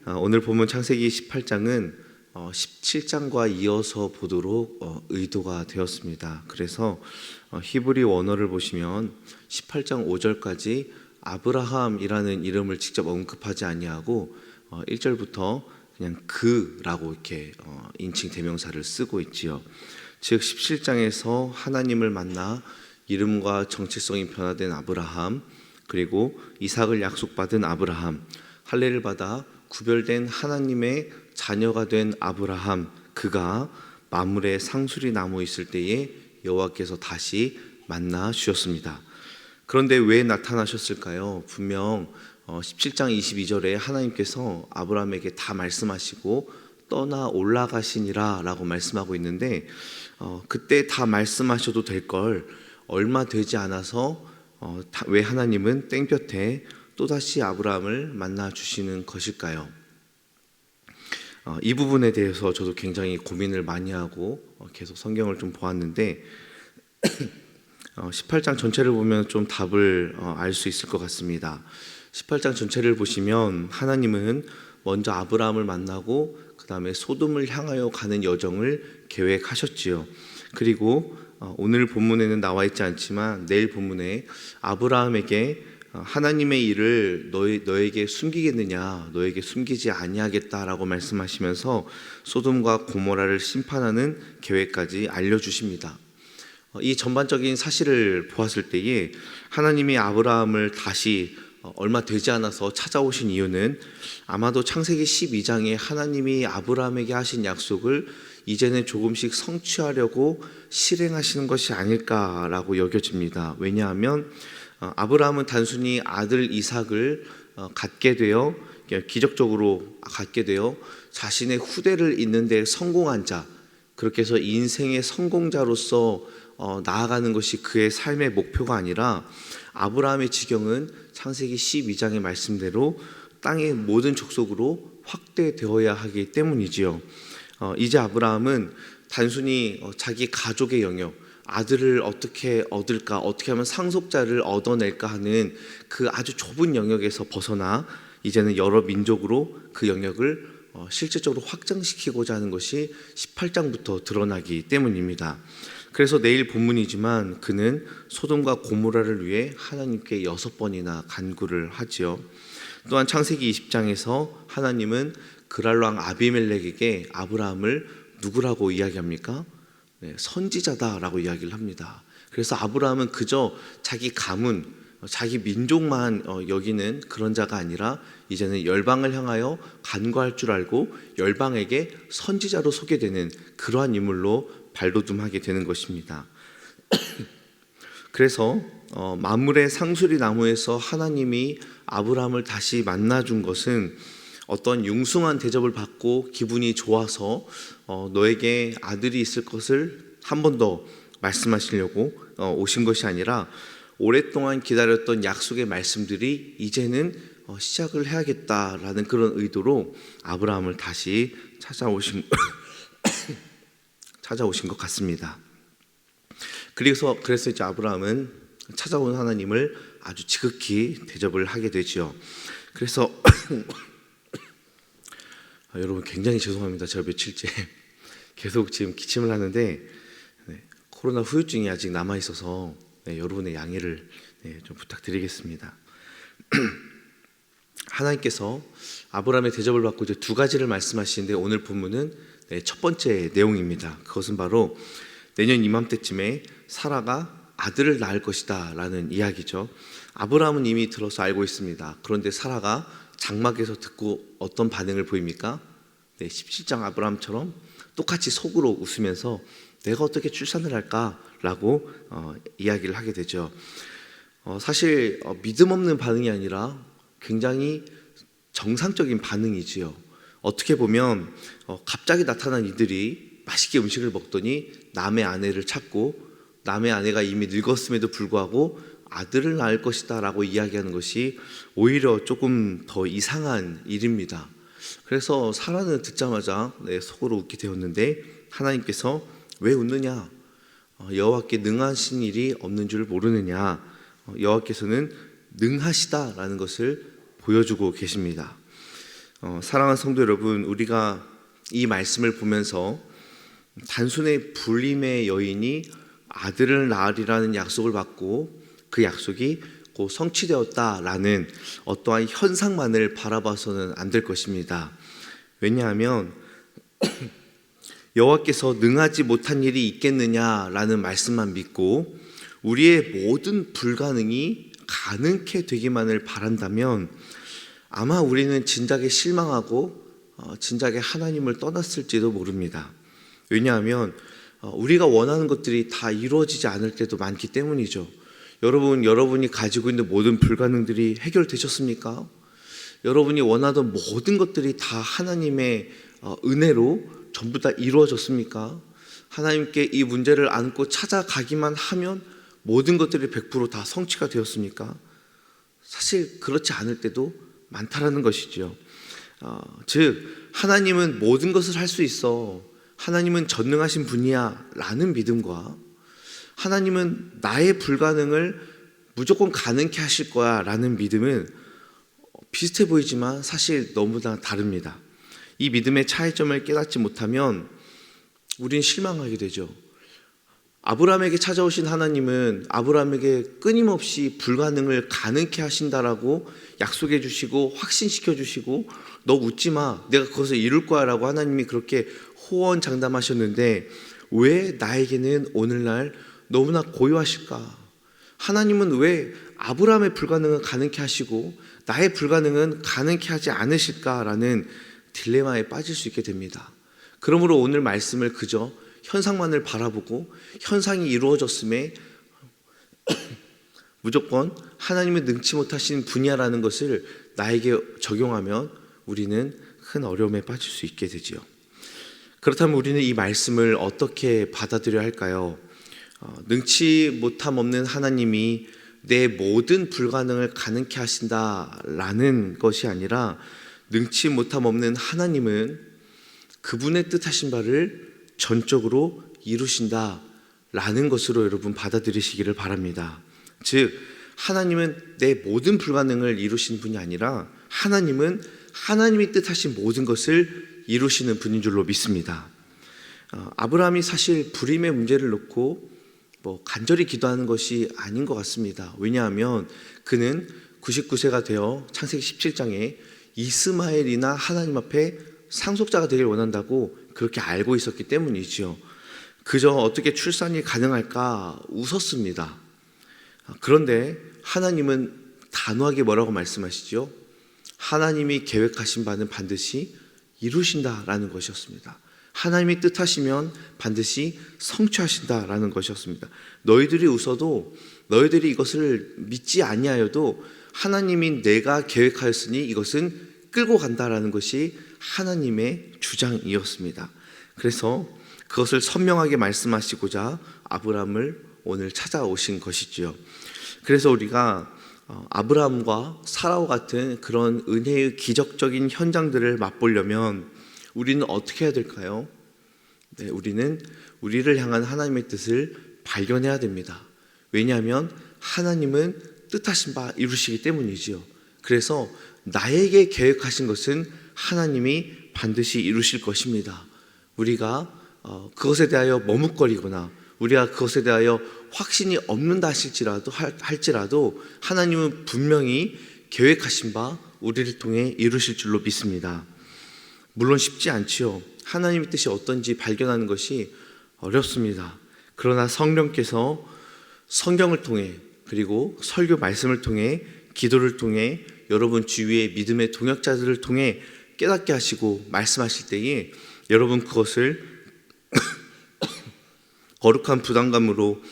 오늘 본문 창세기 18장은 17장과 이어서 보도록 의도가 되었습니다. 그래서 히브리 원어를 보시면 18장 5절까지 아브라함이라는 이름을 직접 언급하지 아니하고 1절부터 그냥 그라고 이렇게 인칭 대명사를 쓰고 있지요. 즉 17장에서 하나님을 만나 이름과 정체성이 변화된 아브라함, 그리고 이삭을 약속받은 아브라함, 할례를 받아 구별된 하나님의 자녀가 된 아브라함, 그가 마물의 상수리 나무 있을 때에 여호와께서 다시 만나 주셨습니다. 그런데 왜 나타나셨을까요? 분명 17장 22절에 하나님께서 아브라함에게 다 말씀하시고 떠나 올라가시니라 라고 말씀하고 있는데, 그때 다 말씀하셔도 될 걸 얼마 되지 않아서 왜 하나님은 땡볕에 또다시 아브라함을 만나 주시는 것일까요? 이 부분에 대해서 저도 굉장히 고민을 많이 하고 계속 성경을 좀 보았는데 18장 전체를 보면 좀 답을 알 수 있을 것 같습니다. 18장 전체를 보시면 하나님은 먼저 아브라함을 만나고 그 다음에 소돔을 향하여 가는 여정을 계획하셨지요. 그리고 오늘 본문에는 나와 있지 않지만 내일 본문에 아브라함에게 하나님의 일을 너에게 숨기겠느냐, 너에게 숨기지 아니하겠다라고 말씀하시면서 소돔과 고모라를 심판하는 계획까지 알려주십니다. 이 전반적인 사실을 보았을 때에 하나님이 아브라함을 다시 얼마 되지 않아서 찾아오신 이유는 아마도 창세기 12장에 하나님이 아브라함에게 하신 약속을 이제는 조금씩 성취하려고 실행하시는 것이 아닐까라고 여겨집니다. 왜냐하면 아브라함은 단순히 아들 이삭을 갖게 되어, 기적적으로 갖게 되어 자신의 후대를 잇는 데 성공한 자, 그렇게 해서 인생의 성공자로서 나아가는 것이 그의 삶의 목표가 아니라 아브라함의 지경은 창세기 12장의 말씀대로 땅의 모든 족속으로 확대되어야 하기 때문이지요. 이제 아브라함은 단순히 자기 가족의 영역, 아들을 어떻게 얻을까, 어떻게 하면 상속자를 얻어낼까 하는 그 아주 좁은 영역에서 벗어나 이제는 여러 민족으로 그 영역을 실질적으로 확장시키고자 하는 것이 18장부터 드러나기 때문입니다. 그래서 내일 본문이지만 그는 소돔과 고모라를 위해 하나님께 6번이나 간구를 하지요. 또한 창세기 20장에서 하나님은 그랄 왕 아비멜렉에게 아브라함을 누구라고 이야기합니까? 선지자다라고 이야기를 합니다. 그래서 아브라함은 그저 자기 가문, 자기 민족만 여기는 그런 자가 아니라 이제는 열방을 향하여 간구할 줄 알고 열방에게 선지자로 소개되는 그러한 인물로 발돋움하게 되는 것입니다. 그래서 마물의 상수리 나무에서 하나님이 아브라함을 다시 만나준 것은 어떤 융숭한 대접을 받고 기분이 좋아서 너에게 아들이 있을 것을 한 번 더 말씀하시려고 오신 것이 아니라 오랫동안 기다렸던 약속의 말씀들이 이제는 시작을 해야겠다라는 그런 의도로 아브라함을 다시 찾아오신 것 같습니다. 그래서 이제 아브라함은 찾아온 하나님을 아주 지극히 대접을 하게 되지요. 그래서 여러분 굉장히 죄송합니다. 제가 며칠째 계속 지금 기침을 하는데 코로나 후유증이 아직 남아있어서 여러분의 양해를 좀 부탁드리겠습니다. 하나님께서 아브라함의 대접을 받고 이제 두 가지를 말씀하시는데 오늘 본문은 첫 번째 내용입니다. 그것은 바로 내년 이맘때쯤에 사라가 아들을 낳을 것이다 라는 이야기죠. 아브라함은 이미 들어서 알고 있습니다. 그런데 사라가 장막에서 듣고 어떤 반응을 보입니까? 17장 아브라함처럼 똑같이 속으로 웃으면서 내가 어떻게 출산을 할까? 라고 이야기를 하게 되죠. 사실 믿음 없는 반응이 아니라 굉장히 정상적인 반응이지요. 어떻게 보면 갑자기 나타난 이들이 맛있게 음식을 먹더니 남의 아내를 찾고 남의 아내가 이미 늙었음에도 불구하고 아들을 낳을 것이다 라고 이야기하는 것이 오히려 조금 더 이상한 일입니다. 그래서 사라는 듣자마자 속으로 웃게 되었는데 하나님께서 왜 웃느냐? 여호와께 능하신 일이 없는 줄 모르느냐? 여호와께서는 능하시다라는 것을 보여주고 계십니다. 사랑하는 성도 여러분, 우리가 이 말씀을 보면서 단순히 불림의 여인이 아들을 낳으리라는 약속을 받고 그 약속이 곧 성취되었다라는 어떠한 현상만을 바라봐서는 안 될 것입니다. 왜냐하면 여호와께서 능하지 못한 일이 있겠느냐라는 말씀만 믿고 우리의 모든 불가능이 가능케 되기만을 바란다면 아마 우리는 진작에 실망하고 진작에 하나님을 떠났을지도 모릅니다. 왜냐하면 우리가 원하는 것들이 다 이루어지지 않을 때도 많기 때문이죠. 여러분이 가지고 있는 모든 불가능들이 해결되셨습니까? 여러분이 원하던 모든 것들이 다 하나님의 은혜로 전부 다 이루어졌습니까? 하나님께 이 문제를 안고 찾아가기만 하면 모든 것들이 100% 다 성취가 되었습니까? 사실 그렇지 않을 때도 많다라는 것이죠. 즉 하나님은 모든 것을 할 수 있어, 하나님은 전능하신 분이야 라는 믿음과 하나님은 나의 불가능을 무조건 가능케 하실 거야 라는 믿음은 비슷해 보이지만 사실 너무나 다릅니다. 이 믿음의 차이점을 깨닫지 못하면 우린 실망하게 되죠. 아브라함에게 찾아오신 하나님은 아브라함에게 끊임없이 불가능을 가능케 하신다라고 약속해 주시고 확신시켜 주시고 너 웃지 마, 내가 그것을 이룰 거야 라고 하나님이 그렇게 호언장담하셨는데 왜 나에게는 오늘날 너무나 고요하실까? 하나님은 왜 아브라함의 불가능은 가능케 하시고 나의 불가능은 가능케 하지 않으실까라는 딜레마에 빠질 수 있게 됩니다. 그러므로 오늘 말씀을 그저 현상만을 바라보고 현상이 이루어졌음에 무조건 하나님은 능치 못하신 분야라는 것을 나에게 적용하면 우리는 큰 어려움에 빠질 수 있게 되지요. 그렇다면 우리는 이 말씀을 어떻게 받아들여야 할까요? 능치 못함 없는 하나님이 내 모든 불가능을 가능케 하신다라는 것이 아니라 능치 못함 없는 하나님은 그분의 뜻하신 바를 전적으로 이루신다라는 것으로 여러분 받아들이시기를 바랍니다. 즉 하나님은 내 모든 불가능을 이루신 분이 아니라 하나님은 하나님이 뜻하신 모든 것을 이루시는 분인 줄로 믿습니다. 아브라함이 사실 불임의 문제를 놓고 간절히 기도하는 것이 아닌 것 같습니다. 왜냐하면 그는 99세가 되어 창세기 17장에 이스마엘이나 하나님 앞에 상속자가 되길 원한다고 그렇게 알고 있었기 때문이지요. 그저 어떻게 출산이 가능할까 웃었습니다. 그런데 하나님은 단호하게 뭐라고 말씀하시죠? 하나님이 계획하신 바는 반드시 이루신다라는 것이었습니다. 하나님이 뜻하시면 반드시 성취하신다라는 것이었습니다. 너희들이 웃어도 너희들이 이것을 믿지 아니하여도 하나님이 내가 계획하였으니 이것은 끌고 간다라는 것이 하나님의 주장이었습니다. 그래서 그것을 선명하게 말씀하시고자 아브라함을 오늘 찾아오신 것이지요. 그래서 우리가 아브라함과 사라와 같은 그런 은혜의 기적적인 현장들을 맛보려면 우리는 어떻게 해야 될까요? 우리는 우리를 향한 하나님의 뜻을 발견해야 됩니다. 왜냐하면 하나님은 뜻하신 바 이루시기 때문이지요. 그래서 나에게 계획하신 것은 하나님이 반드시 이루실 것입니다. 우리가 그것에 대하여 머뭇거리거나 우리가 그것에 대하여 확신이 없는다 할지라도 하나님은 분명히 계획하신 바 우리를 통해 이루실 줄로 믿습니다. 물론 쉽지 않지요. 하나님의 뜻이 어떤지 발견하는 것이 어렵습니다. 그러나 성령께서 성경을 통해 그리고 설교 말씀을 통해 기도를 통해 여러분 주위의 믿음의 동역자들을 통해 깨닫게 하시고 말씀하실 때에 여러분 그것을 거룩한 부담감으로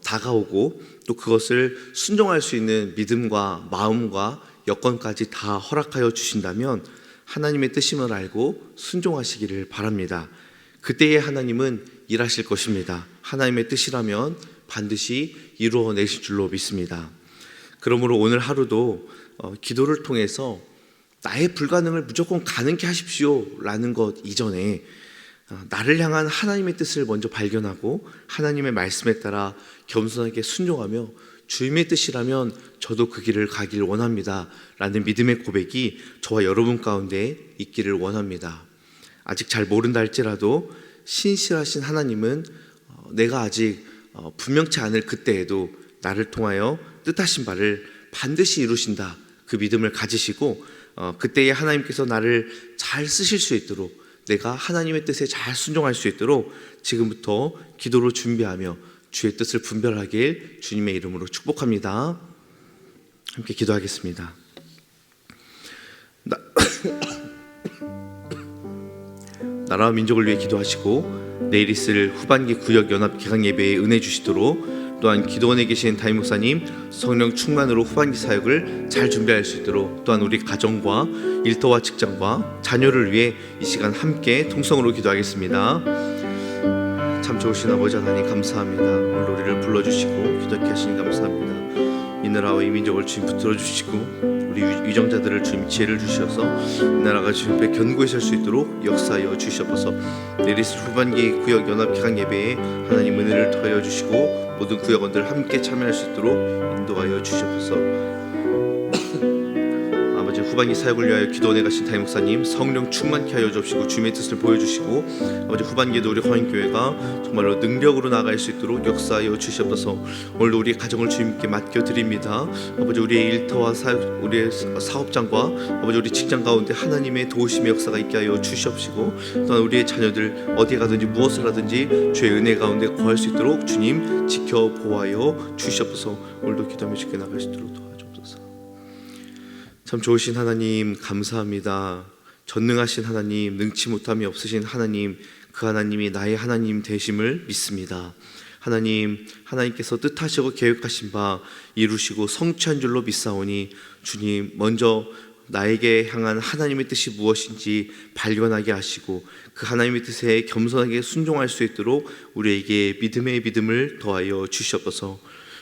다가오고 또 그것을 순종할 수 있는 믿음과 마음과 여건까지 다 허락하여 주신다면 하나님의 뜻임을 알고 순종하시기를 바랍니다. 그때에 하나님은 일하실 것입니다. 하나님의 뜻이라면 반드시 이루어내실 줄로 믿습니다. 그러므로 오늘 하루도 기도를 통해서 나의 불가능을 무조건 가능케 하십시오 라는 것 이전에 나를 향한 하나님의 뜻을 먼저 발견하고 하나님의 말씀에 따라 겸손하게 순종하며 주님의 뜻이라면 저도 그 길을 가길 원합니다 라는 믿음의 고백이 저와 여러분 가운데 있기를 원합니다. 아직 잘 모른다 할지라도 신실하신 하나님은 내가 아직 분명치 않을 그때에도 나를 통하여 뜻하신 바를 반드시 이루신다, 그 믿음을 가지시고 그때에 하나님께서 나를 잘 쓰실 수 있도록, 내가 하나님의 뜻에 잘 순종할 수 있도록 지금부터 기도로 준비하며 주의 뜻을 분별하길 주님의 이름으로 축복합니다. 함께 기도하겠습니다. 나라와 민족을 위해 기도하시고 내일 있을 후반기 구역 연합 개강 예배에 은혜 주시도록, 또한 기도원에 계신 담임 목사님 성령 충만으로 후반기 사역을 잘 준비할 수 있도록, 또한 우리 가정과 일터와 직장과 자녀를 위해 이 시간 함께 통성으로 기도하겠습니다. 참 좋으신 아버지 하나님 감사합니다. 오늘 우리를 불러주시고 기도케 하시니 감사합니다. 이 나라와 이 민족을 주님 붙들어 주시고 우리 위정자들을 주님 지혜를 주셔서 이 나라가 주님 앞에 견고히 설 수 있도록 역사하여 주시옵소서. 내일 있을 후반기 구역 연합 기강 예배에 하나님 은혜를 더하여 주시고 모든 구역원들 함께 참여할 수 있도록 인도하여 주시옵소서. 아버지, 후반기 사역을 위하여 기도원에 가신 담임 목사님 성령 충만케 하여 주시고 주님의 뜻을 보여주시고, 아버지 후반기에도 우리 화인교회가 정말로 능력으로 나아갈 수 있도록 역사하여 주시옵소서. 오늘도 우리의 가정을 주님께 맡겨드립니다. 아버지, 우리의 일터와 사역, 우리의 사업장과 아버지 우리 직장 가운데 하나님의 도우심의 역사가 있게 하여 주시옵시고, 또한 우리의 자녀들 어디에 가든지 무엇을 하든지 주의 은혜 가운데 거할 수 있도록 주님 지켜보아여 주시옵소서. 오늘도 기도하며 쉽게 나갈 수 있도록 도와주옵소서. 참 좋으신 하나님 감사합니다. 전능하신 하나님, 능치 못함이 없으신 하나님, 그 하나님이 나의 하나님 되심을 믿습니다. 하나님께서 뜻하시고 계획하신 바 이루시고 성취한 줄로 믿사오니 주님, 먼저 나에게 향한 하나님의 뜻이 무엇인지 발견하게 하시고 그 하나님의 뜻에 겸손하게 순종할 수 있도록 우리에게 믿음의 믿음을 더하여 주시옵소서.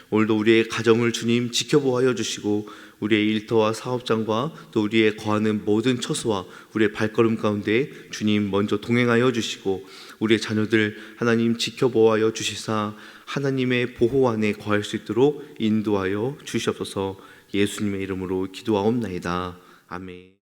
오늘도 우리의 가정을 주님 지켜보아여 주시고 우리의 일터와 사업장과 또 우리의 거하는 모든 처소와 우리의 발걸음 가운데 주님 먼저 동행하여 주시고 우리의 자녀들 하나님 지켜보아여 주시사 하나님의 보호 안에 거할 수 있도록 인도하여 주시옵소서. 예수님의 이름으로 기도하옵나이다. 아멘.